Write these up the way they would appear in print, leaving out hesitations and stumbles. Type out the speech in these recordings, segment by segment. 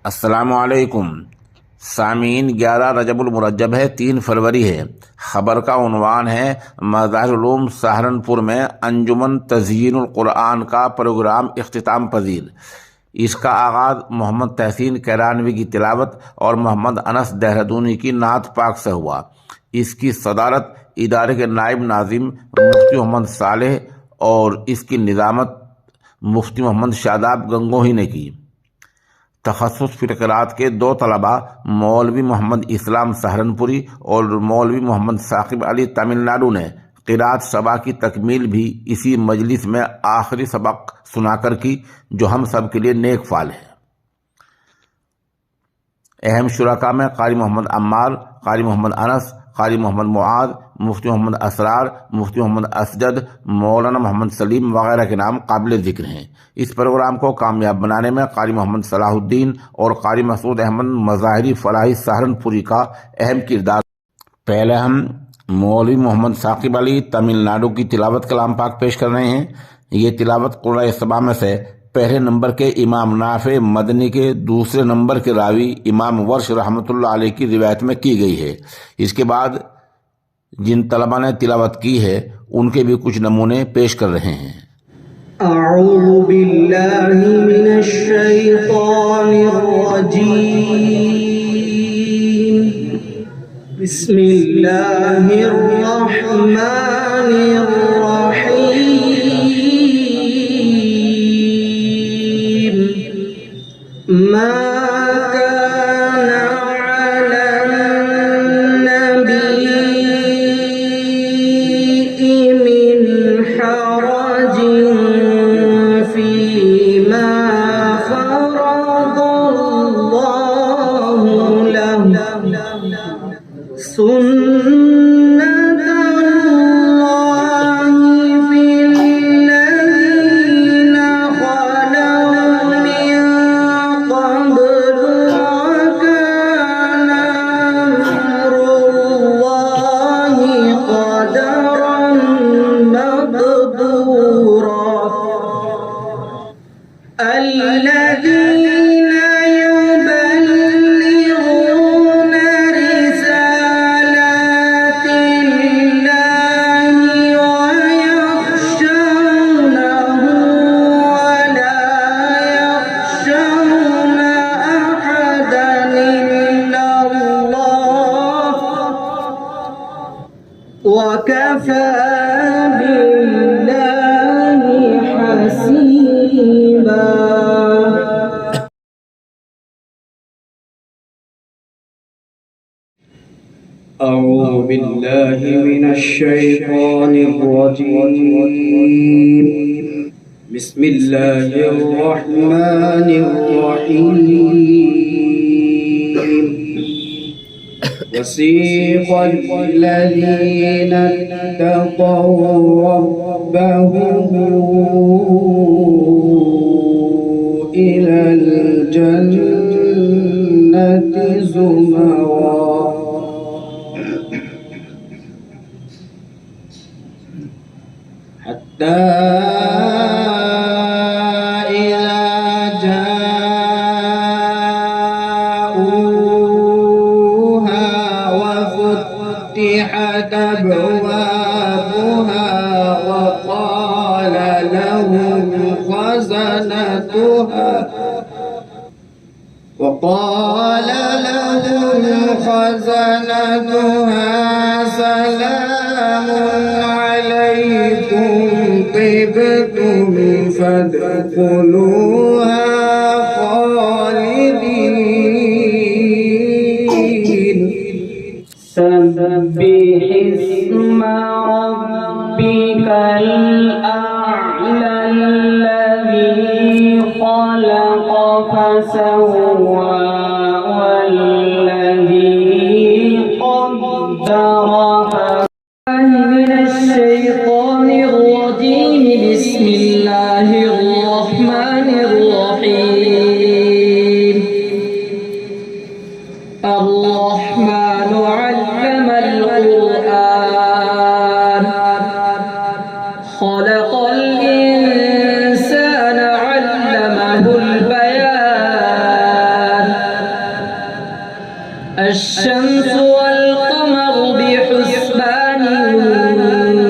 अस्सलामुअलैकुम सामीन। 11 रजबुल मुरज्जब है, 3 फरवरी है। ख़बर का उन्वान है मज़ाहिरुल उलूम सहारनपुर में अंजुमन तज़यीनुल कुरान का प्रोग्राम इख्तिताम पजीर। इसका आगाज़ मोहम्मद तहसीन कैरानवी की तिलावत और मोहम्मद अनस देहरादूनी की नात पाक से हुआ। इसकी सदारत इदारे के नायब नाजिम मुफ्ती मोहम्मद सालेह और इसकी निज़ामत मुफ्ती मोहम्मद शादाब गंगोही ने की। तखस्सुस फिल क़िराअत के 2 तलबा मौलवी मोहम्मद इस्लाम सहारनपुरी और मौलवी मोहम्मद साकिब अली तमिलनाडु ने क़िराअत सबा की तकमील भी इसी मजलिस में आखिरी सबक सुनाकर की, जो हम सब के लिए नेक फाल है। अहम शुरका में कारी मोहम्मद अम्मार, कारी मोहम्मद अनस, कारी मोहम्मद मुआद, मुफ्ती मोहम्मद असरार, मुफ्ती मोहम्मद असजद, मौलाना मोहम्मद सलीम वगैरह के नाम काबिल ज़िक्र हैं। इस प्रोग्राम को कामयाब बनाने में कारी मोहम्मद सलाहुद्दीन और कारी मसूद अहमद मज़ाहिरी फलाही सहारनपुरी का अहम किरदार। पहले हम मौलवी मोहम्मद साकिब अली तमिलनाडु की तिलावत कलाम पाक पेश कर रहे हैं। ये तिलावत कुरान सबा में से पहले नंबर के इमाम नाफे मदनी के, दूसरे नंबर के रावी इमाम वर्ष रहमतुल्लाह अलैह की रिवायत में की गई है। इसके बाद जिन तलबा ने तिलावत की है उनके भी कुछ नमूने पेश कर रहे हैं। अऊज़ु बिल्लाहि मिनश शैतानिर रजीम। बिस्मिल्लाहिर रहमानिर रहीम। मा कान अलन नबी मिन हरजिन फीमा फरदल्लाहु लहु सुन्नतल्लाहि फिल्लज़ीना ख़लौ मिन क़ब्लु वकान अम्रुल्लाहि क़दरन मक़दूरा। الذين يبلغون رسالات الله ويخشونه ولا يخشون أحدا إلا الله وكفى بالله حسيبا। أعوذ بالله من الشيطان الرجيم. بسم الله الرحمن الرحيم. وسيق الذين اتقوا ربهم إلى الجنة زمرا حتى إذا جاءوها وفتحت أبوابها وقال لهم خزنتها سلام عليكم طبتم فادخلوها خالدين. سبح اسم ربك الأعلى الذي خلق فسوى والذي قدر من الشيطان الرجيم. بسم الله الرحمن الرحيم. الرحمن علم القرآن خلق الإنسان علمه البيان الشمس والقمر بحسبان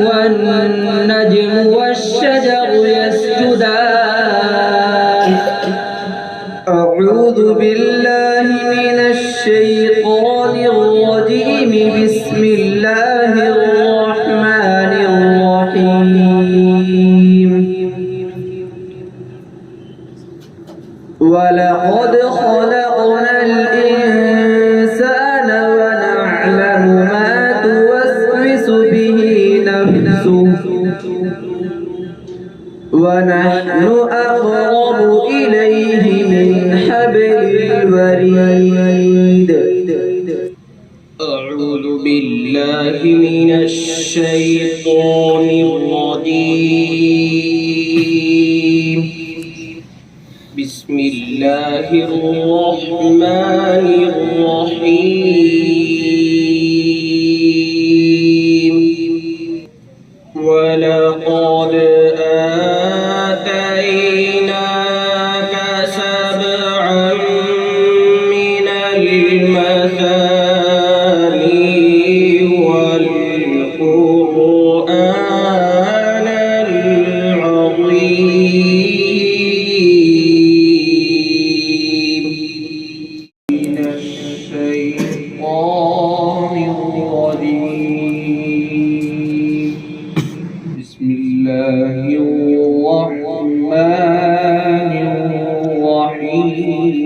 والنجم والشجر يسجدان أعوذ بالله من الشيطان الرجيم بسم الله الرحمن الرحيم ولقد خلقنا الإنسان ونعلم ما توسوس به نفسه ونحن أقرب إليه من حبل الوريد أعوذ بالله من الشيطان الرجيم بسم الله الرحمن الرحيم ولقد آتيناك سبعا من المثاني والقرآن العظيم من الشيطان الرجيم بسم الله الرحمن الرحيم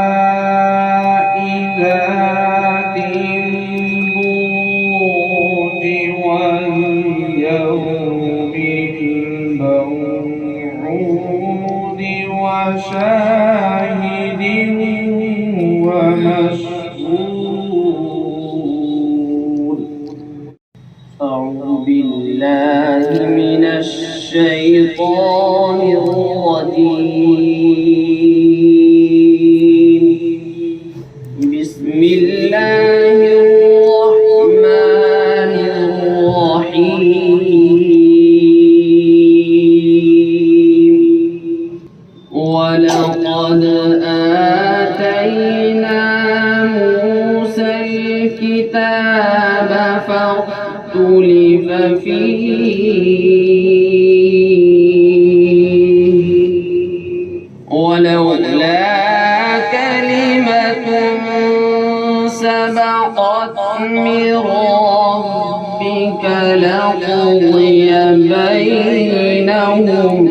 والسماء ذات البروج واليوم الموعود وشاهد ومشهود أعوذ بالله من الشيطان الرجيم بسم الله الرحمن الرحيم ولقد آتينا موسى الكتاب فاختلف فيه ولولا كلمة سبقت من ربك لقضي بينهم